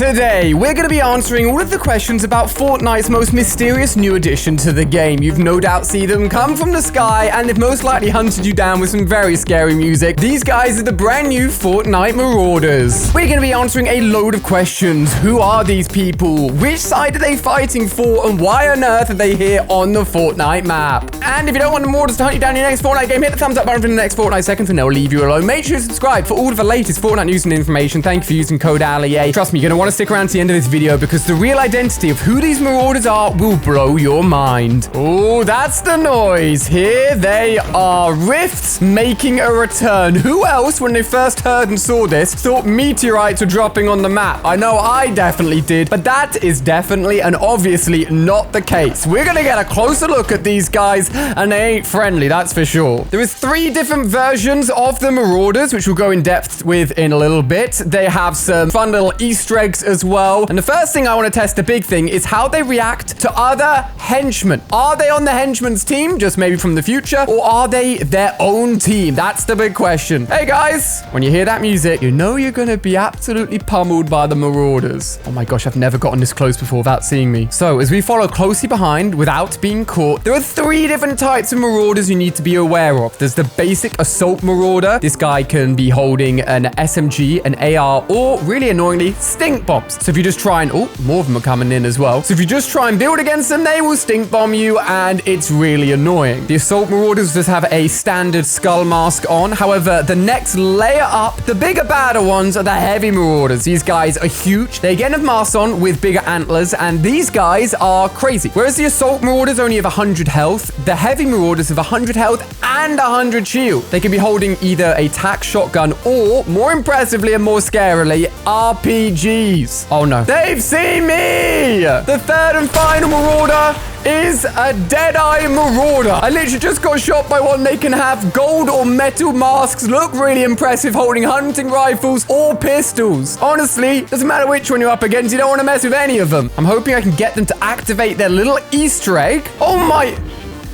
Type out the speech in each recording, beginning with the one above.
Today, we're going to be answering all of the questions about Fortnite's most mysterious new addition to the game. You've no doubt seen them come from the sky, and they've most likely hunted you down with some very scary music. These guys are the brand new Fortnite Marauders. We're going to be answering a load of questions. Who are these people? Which side are they fighting for? And why on earth are they here on the Fortnite map? And if you don't want the Marauders to hunt you down in your next Fortnite game, hit the thumbs up button for the next Fortnite seconds and they'll leave you alone. Make sure to subscribe for all of the latest Fortnite news and information. Thank you for using code ALIA. Trust me, you're going to want to stick around to the end of this video because the real identity of who these Marauders are will blow your mind. Oh, that's the noise. Here they are. Rifts making a return. Who else, when they first heard and saw this, thought meteorites were dropping on the map? I know I definitely did, but that is definitely and obviously not the case. We're going to get a closer look at these guys, and they ain't friendly, that's for sure. There is 3 different versions of the Marauders, which we'll go in depth with in a little bit. They have some fun little Easter eggs as well. And the first thing I want to test, the big thing, is how they react to other henchmen. Are they on the henchman's team, just maybe from the future, or are they their own team? That's the big question. Hey guys, when you hear that music, you know you're going to be absolutely pummeled by the Marauders. Oh my gosh, I've never gotten this close before without seeing me. So as we follow closely behind without being caught, there are 3 different types of Marauders you need to be aware of. There's the basic assault Marauder. This guy can be holding an SMG, an AR, or really annoyingly, stink bombs. So if you just try and... oh, more of them are coming in as well. So if you just try and build against them, they will stink bomb you, and it's really annoying. The assault Marauders just have a standard skull mask on. However, the next layer up, the bigger, badder ones are the heavy Marauders. These guys are huge. They again have masks on with bigger antlers, and these guys are crazy. Whereas the assault Marauders only have 100 health, the heavy Marauders have 100 health and 100 shield. They can be holding either a tac shotgun or, more impressively and more scarily, RPGs. Oh no. They've seen me! The third and final Marauder is a Deadeye Marauder. I literally just got shot by one. They can have gold or metal masks, look really impressive, holding hunting rifles or pistols. Honestly, doesn't matter which one you're up against, you don't want to mess with any of them. I'm hoping I can get them to activate their little Easter egg. Oh my...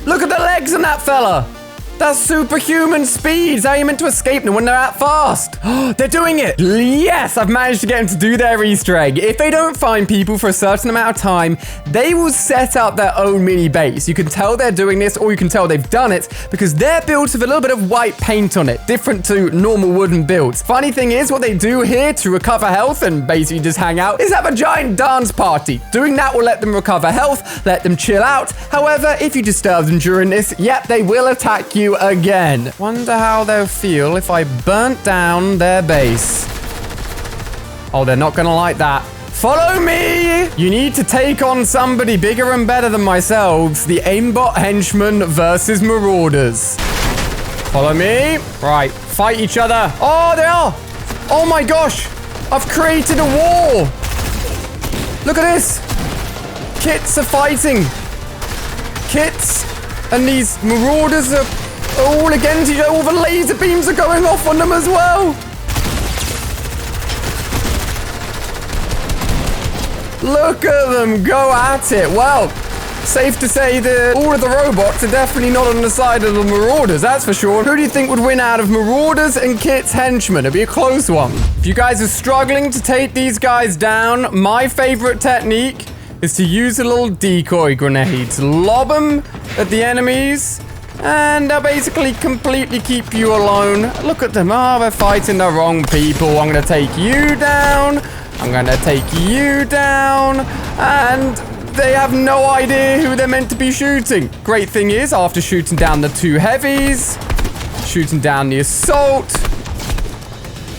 look at the legs on that fella. That's superhuman speeds. How are you meant to escape them when they're that fast? They're doing it. Yes, I've managed to get them to do their Easter egg. If they don't find people for a certain amount of time, they will set up their own mini base. You can tell they're doing this, or you can tell they've done it because they're built with a little bit of white paint on it, different to normal wooden builds. Funny thing is, what they do here to recover health and basically just hang out is have a giant dance party. Doing that will let them recover health, let them chill out. However, if you disturb them during this, yep, they will attack you again. Wonder how they'll feel if I burnt down their base. Oh, they're not gonna like that. Follow me! You need to take on somebody bigger and better than myself. The aimbot henchmen versus Marauders. Follow me. Right, fight each other. Oh, they are! Oh my gosh! I've created a war! Look at this! Kits are fighting. Kits and these Marauders are all against each other. All the laser beams are going off on them as well. Look at them go at it. Well, safe to say that all of the robots are definitely not on the side of the Marauders, that's for sure. Who do you think would win out of Marauders and Kit's henchmen? It'd be a close one. If you guys are struggling to take these guys down, my favorite technique is to use a little decoy grenades. Lob them at the enemies, and they'll basically completely keep you alone. Look at them. Oh, they're fighting the wrong people. I'm going to take you down. I'm going to take you down. And they have no idea who they're meant to be shooting. Great thing is, after shooting down the 2 heavies, shooting down the assault,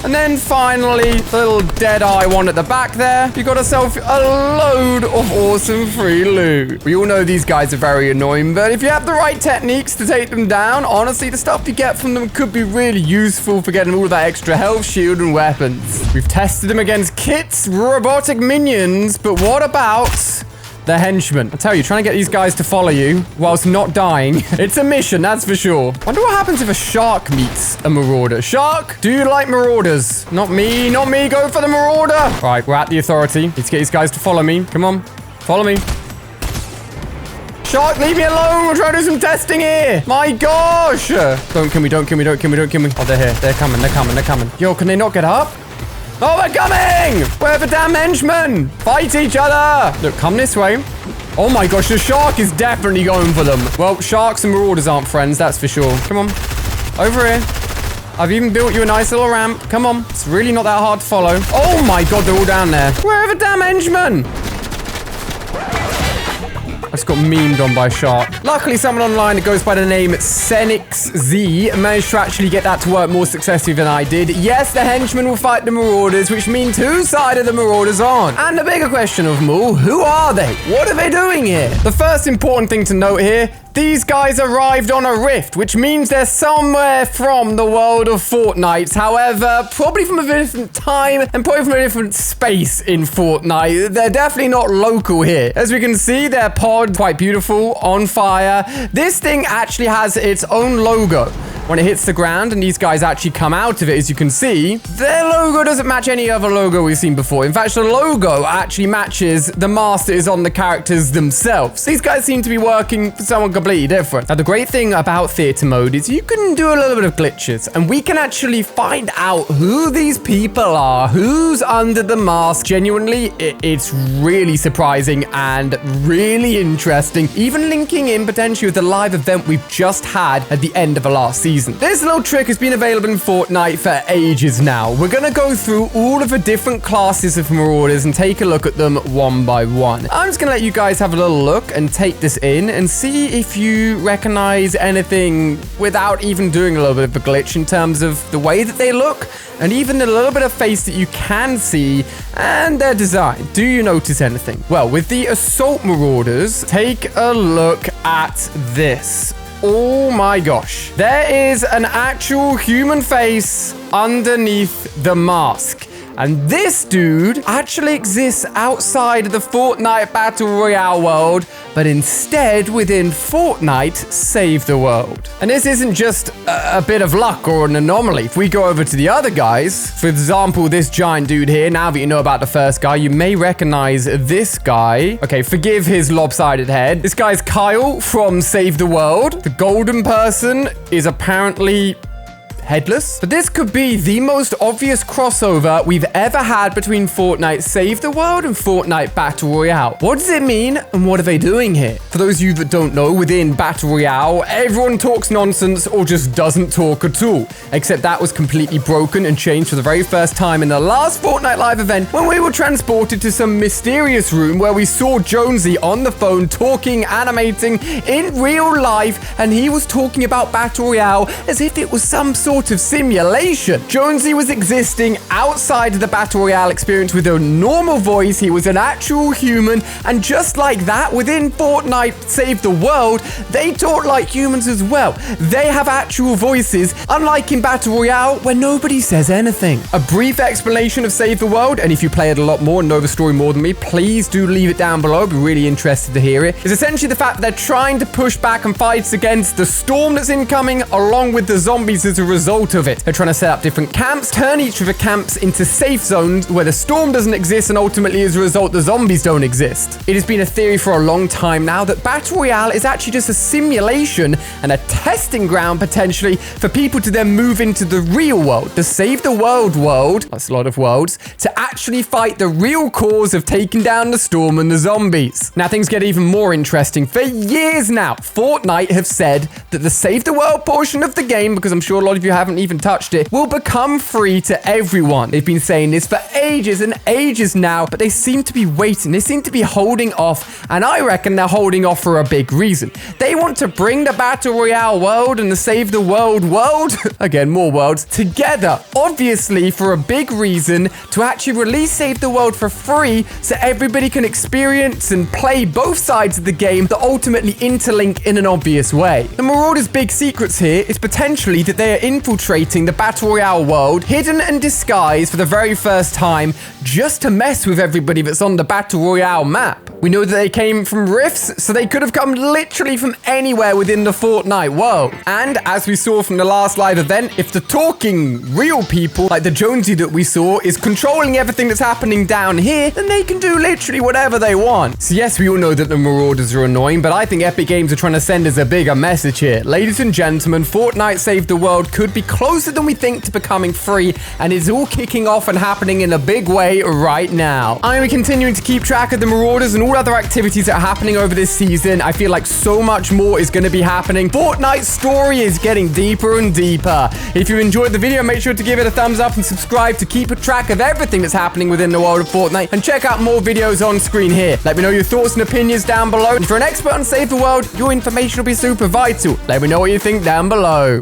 and then finally, the little Deadeye one at the back there, you got yourself a load of awesome free loot. We all know these guys are very annoying, but if you have the right techniques to take them down, honestly, the stuff you get from them could be really useful for getting all of that extra health, shield, and weapons. We've tested them against Kit's robotic minions, but what about the henchmen? I tell you, trying to get these guys to follow you whilst not dying, it's a mission, that's for sure. Wonder what happens if a shark meets a Marauder. Shark, do you like Marauders? Not me, not me. Go for the Marauder. Right, we're at the authority. Let's get these guys to follow me. Come on, follow me. Shark, leave me alone. We're trying to do some testing here. My gosh. Don't kill me, don't kill me, don't kill me, don't kill me. Oh, they're here. They're coming, they're coming, they're coming. Yo, can they not get up? Oh, we're coming! Where are the damn henchmen? Fight each other! Look, come this way. Oh my gosh, the shark is definitely going for them. Well, sharks and marauders aren't friends, that's for sure. Come on. Over here. I've even built you a nice little ramp. Come on. It's really not that hard to follow. Oh my god, they're all down there. Where are the damn henchmen? I just got memed on by a shark. Luckily, someone online that goes by the name XenixZ managed to actually get that to work more successfully than I did. Yes, the henchmen will fight the marauders, which means whose side are the marauders on? And the bigger question of them all, who are they? What are they doing here? The first important thing to note here, these guys arrived on a rift, which means they're somewhere from the world of Fortnite. However, probably from a different time and probably from a different space in Fortnite. They're definitely not local here. As we can see, their pod, quite beautiful, on fire. This thing actually has its own logo. When it hits the ground and these guys actually come out of it, as you can see, their logo doesn't match any other logo we've seen before. In fact, the logo actually matches the mask that is on the characters themselves. These guys seem to be working for someone completely different. Now, the great thing about theater mode is you can do a little bit of glitches, and we can actually find out who these people are, who's under the mask. Genuinely, it's really surprising and really interesting, even linking in potentially with the live event we've just had at the end of the last season. This little trick has been available in Fortnite for ages now. We're going to go through all of the different classes of Marauders and take a look at them one by one. I'm just going to let you guys have a little look and take this in and see if you recognize anything without even doing a little bit of a glitch in terms of the way that they look and even a little bit of face that you can see and their design. Do you notice anything? Well, with the Assault Marauders, take a look at this. Oh my gosh. There is an actual human face underneath the mask. And this dude actually exists outside of the Fortnite Battle Royale world, but instead within Fortnite Save the World. And this isn't just a bit of luck or an anomaly. If we go over to the other guys, for example, this giant dude here, now that you know about the first guy, you may recognize this guy. Okay, forgive his lopsided head. This guy's Kyle from Save the World. The golden person is apparently headless. But this could be the most obvious crossover we've ever had between Fortnite Save the World and Fortnite Battle Royale. What does it mean and what are they doing here? For those of you that don't know, within Battle Royale, everyone talks nonsense or just doesn't talk at all. Except that was completely broken and changed for the very first time in the last Fortnite live event when we were transported to some mysterious room where we saw Jonesy on the phone talking, animating in real life, and he was talking about Battle Royale as if it was some sort of simulation. Jonesy was existing outside of the Battle Royale experience with a normal voice. He was an actual human, and just like that, within Fortnite Save the World, they talk like humans as well. They have actual voices, unlike in Battle Royale, where nobody says anything. A brief explanation of Save the World, and if you play it a lot more and know the story more than me, please do leave it down below. I'd be really interested to hear it. Is essentially the fact that they're trying to push back and fight against the storm that's incoming, along with the zombies as a result of it. They're trying to set up different camps, turn each of the camps into safe zones where the storm doesn't exist, and ultimately as a result the zombies don't exist. It has been a theory for a long time now that Battle Royale is actually just a simulation and a testing ground potentially for people to then move into the real world, the Save the World world, that's a lot of worlds, to actually fight the real cause of taking down the storm and the zombies. Now things get even more interesting. For years now, Fortnite have said that the Save the World portion of the game, because I'm sure a lot of you haven't even touched it, will become free to everyone. They've been saying this for ages and ages now, but they seem to be waiting. They seem to be holding off, and I reckon they're holding off for a big reason. They want to bring the Battle Royale world and the Save the World world, again, more worlds, together, obviously for a big reason, to actually release Save the World for free so everybody can experience and play both sides of the game that ultimately interlink in an obvious way. The Marauders' big secrets here is potentially that they are infiltrating the Battle Royale world, hidden and disguised for the very first time, just to mess with everybody that's on the Battle Royale map. We know that they came from rifts, so they could have come literally from anywhere within the Fortnite world. And as we saw from the last live event, if the talking real people, like the Jonesy that we saw, is controlling everything that's happening down here, then they can do literally whatever they want. So yes, we all know that the Marauders are annoying, but I think Epic Games are trying to send us a bigger message here. Ladies and gentlemen, Fortnite Save the World could be closer than we think to becoming free, and it's all kicking off and happening in a big way right now. I'm continuing to keep track of the Marauders and all other activities that are happening over this season. I feel like so much more is going to be happening. Fortnite's story is getting deeper and deeper. If you enjoyed the video, make sure to give it a thumbs up and subscribe to keep a track of everything that's happening within the world of Fortnite, and check out more videos on screen here. Let me know your thoughts and opinions down below. And for an expert on Save the World, your information will be super vital. Let me know what you think down below.